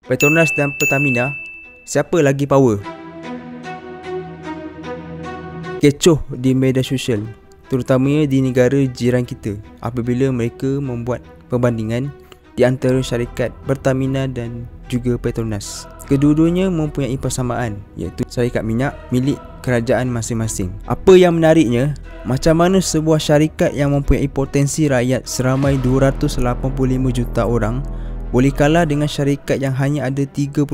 Petronas dan Pertamina, siapa lagi power? Kecoh di media sosial, terutamanya di negara jiran kita, apabila mereka membuat perbandingan di antara syarikat Pertamina dan juga Petronas. Kedua-duanya mempunyai persamaan, iaitu syarikat minyak milik kerajaan masing-masing. Apa yang menariknya, macam mana sebuah syarikat yang mempunyai potensi rakyat seramai 285 juta orang boleh kalah dengan syarikat yang hanya ada 34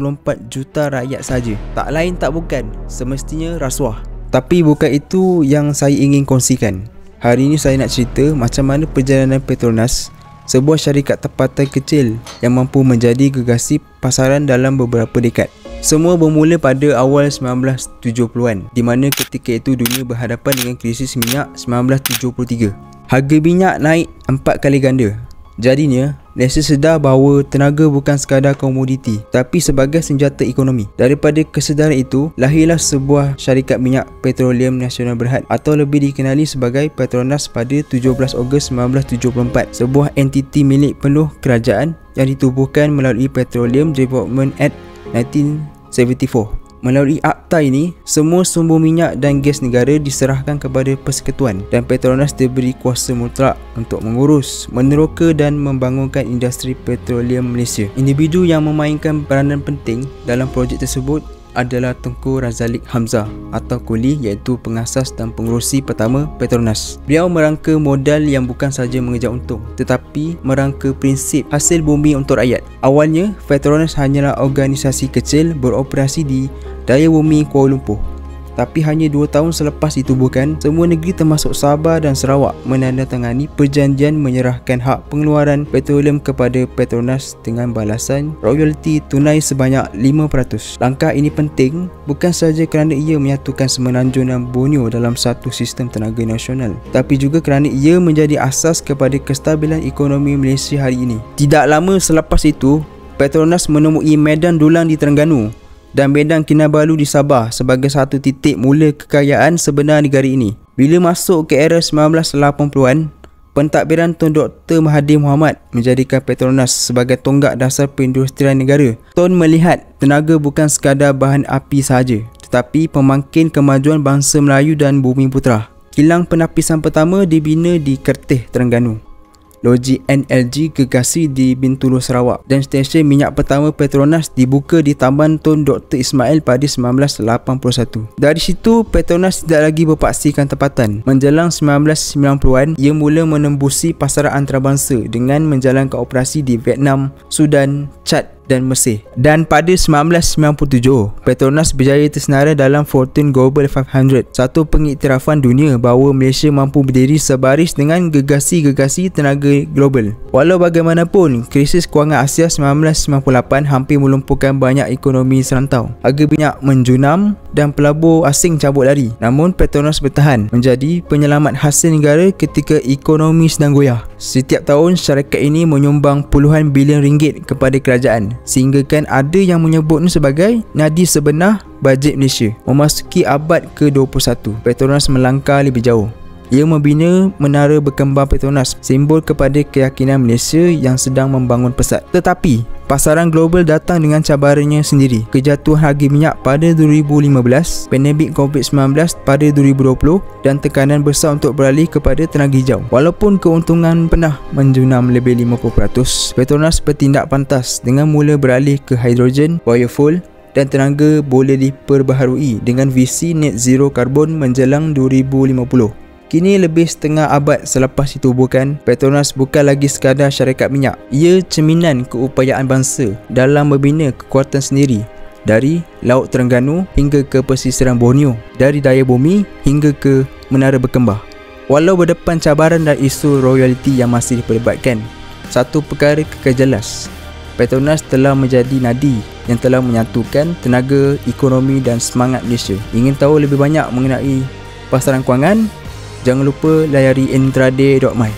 juta rakyat saja? Tak lain tak bukan, semestinya rasuah. Tapi bukan itu yang saya ingin kongsikan. Hari ini saya nak cerita macam mana perjalanan Petronas, sebuah syarikat tempatan kecil yang mampu menjadi gegasi pasaran dalam beberapa dekad. Semua bermula pada awal 1970-an, di mana ketika itu dunia berhadapan dengan krisis minyak 1973. Harga minyak naik 4 kali ganda. Jadinya, Malaysia sedar bahawa tenaga bukan sekadar komoditi, tapi sebagai senjata ekonomi. Daripada kesedaran itu, lahirlah sebuah syarikat minyak petroleum nasional berhad, atau lebih dikenali sebagai Petronas pada 17 Ogos 1974, sebuah entiti milik penuh kerajaan yang ditubuhkan melalui Petroleum Development Act 1974. Melalui akta ini, semua sumber minyak dan gas negara diserahkan kepada Persekutuan, dan Petronas diberi kuasa mutlak untuk mengurus, meneroka dan membangunkan industri petroleum Malaysia. Individu yang memainkan peranan penting dalam projek tersebut adalah Tunku Razaleek Hamzah atau Kuli, iaitu pengasas dan pengerusi pertama Petronas. Beliau merangka modal yang bukan sahaja mengejar untung, tetapi merangka prinsip hasil bumi untuk rakyat. Awalnya, Petronas hanyalah organisasi kecil beroperasi di daya bumi Kuala Lumpur. Tapi hanya 2 tahun selepas ditubuhkan, semua negeri termasuk Sabah dan Sarawak menandatangani perjanjian menyerahkan hak pengeluaran petroleum kepada Petronas dengan balasan royalti tunai sebanyak 5%. Langkah ini penting bukan sahaja kerana ia menyatukan Semenanjung dan Borneo dalam satu sistem tenaga nasional, tapi juga kerana ia menjadi asas kepada kestabilan ekonomi Malaysia hari ini. Tidak lama selepas itu, Petronas menemui medan dulang di Terengganu dan medan Kinabalu di Sabah sebagai satu titik mula kekayaan sebenar negara ini. Bila masuk ke era 1980-an, pentadbiran Tun Dr. Mahathir Mohamad menjadikan Petronas sebagai tonggak dasar perindustrian negara. Tun melihat tenaga bukan sekadar bahan api sahaja, tetapi pemangkin kemajuan bangsa Melayu dan Bumi Putera. Kilang penapisan pertama dibina di Kerteh, Terengganu. Logik NLG gegasi di Bintulu, Sarawak, dan stesen minyak pertama Petronas dibuka di Taman Tun Dr. Ismail pada 1981. Dari situ, Petronas tidak lagi berpaksikan tempatan. Menjelang 1990-an, ia mula menembusi pasaran antarabangsa dengan menjalankan operasi di Vietnam, Sudan, Chad dan Mesir. Dan pada 1997, Petronas berjaya tersenarai dalam Fortune Global 500, satu pengiktirafan dunia bahawa Malaysia mampu berdiri sebaris dengan gegasi-gegasi tenaga global. Walau bagaimanapun, krisis kewangan Asia 1998 hampir melumpuhkan banyak ekonomi serantau. Harga minyak menjunam dan pelabur asing cabut lari. Namun Petronas bertahan menjadi penyelamat hasil negara ketika ekonomi sedang goyah. Setiap tahun, syarikat ini menyumbang puluhan bilion ringgit kepada kerajaan, sehinggakan ada yang menyebutnya sebagai nadi sebenar bajet Malaysia. Memasuki abad ke-21, Petronas melangkah lebih jauh. Ia membina Menara Berkembang Petronas, simbol kepada keyakinan Malaysia yang sedang membangun pesat. Tetapi, pasaran global datang dengan cabarannya sendiri. Kejatuhan harga minyak pada 2015, pandemik COVID-19 pada 2020 dan tekanan besar untuk beralih kepada tenaga hijau. Walaupun keuntungan pernah menjunam lebih 50%, Petronas bertindak pantas dengan mula beralih ke hidrogen, biofuel dan tenaga boleh diperbaharui dengan visi net zero karbon menjelang 2050. Kini lebih setengah abad selepas ditubuhkan, Petronas bukan lagi sekadar syarikat minyak. Ia cerminan keupayaan bangsa dalam membina kekuatan sendiri, dari Laut Terengganu hingga ke pesisiran Borneo, dari daya bumi hingga ke Menara Berkembang. Walau berdepan cabaran dan isu royalti yang masih diperdebatkan, satu perkara kekal jelas: Petronas telah menjadi nadi yang telah menyatukan tenaga, ekonomi dan semangat Malaysia. Ingin tahu lebih banyak mengenai pasaran kewangan? Jangan lupa layari intraday.my.